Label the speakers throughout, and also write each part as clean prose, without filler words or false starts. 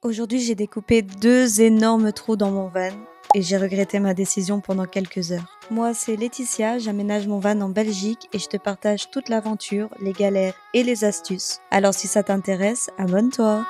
Speaker 1: Aujourd'hui, j'ai découpé 2 énormes trous dans mon van et j'ai regretté ma décision pendant quelques heures. Moi, c'est Laetitia, j'aménage mon van en Belgique et je te partage toute l'aventure, les galères et les astuces. Alors si ça t'intéresse, abonne-toi!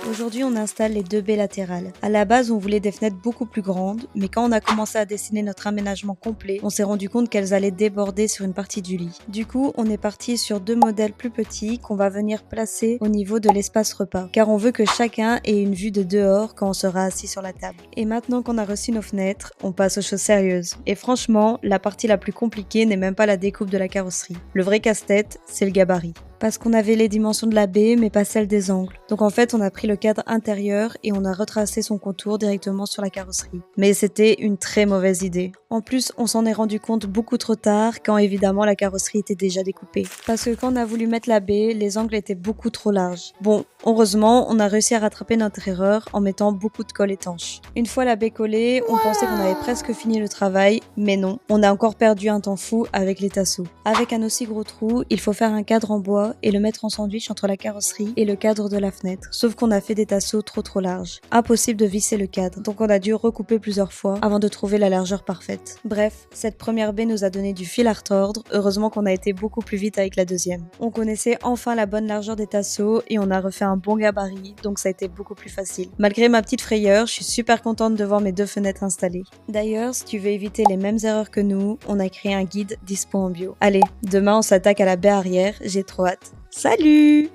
Speaker 1: Aujourd'hui, on installe les 2 baies latérales. À la base, on voulait des fenêtres beaucoup plus grandes, mais quand on a commencé à dessiner notre aménagement complet, on s'est rendu compte qu'elles allaient déborder sur une partie du lit. Du coup, on est parti sur 2 modèles plus petits qu'on va venir placer au niveau de l'espace repas, car on veut que chacun ait une vue de dehors quand on sera assis sur la table. Et maintenant qu'on a reçu nos fenêtres, on passe aux choses sérieuses. Et franchement, la partie la plus compliquée n'est même pas la découpe de la carrosserie. Le vrai casse-tête, c'est le gabarit. Parce qu'on avait les dimensions de la baie, mais pas celles des angles. Donc en fait, on a pris le cadre intérieur et on a retracé son contour directement sur la carrosserie. Mais c'était une très mauvaise idée. En plus, on s'en est rendu compte beaucoup trop tard, quand évidemment la carrosserie était déjà découpée. Parce que quand on a voulu mettre la baie, les angles étaient beaucoup trop larges. Bon, heureusement, on a réussi à rattraper notre erreur en mettant beaucoup de colle étanche. Une fois la baie collée, on pensait qu'on avait presque fini le travail, mais non, on a encore perdu un temps fou avec les tasseaux. Avec un aussi gros trou, il faut faire un cadre en bois et le mettre en sandwich entre la carrosserie et le cadre de la fenêtre. Sauf qu'on a fait des tasseaux trop larges. Impossible de visser le cadre, donc on a dû recouper plusieurs fois avant de trouver la largeur parfaite. Bref, cette première baie nous a donné du fil à retordre, heureusement qu'on a été beaucoup plus vite avec la deuxième. On connaissait enfin la bonne largeur des tasseaux et on a refait un bon gabarit, donc ça a été beaucoup plus facile. Malgré ma petite frayeur, je suis super contente de voir mes 2 fenêtres installées. D'ailleurs, si tu veux éviter les mêmes erreurs que nous, on a créé un guide dispo en bio. Allez, demain on s'attaque à la baie arrière, j'ai trop hâte. Salut!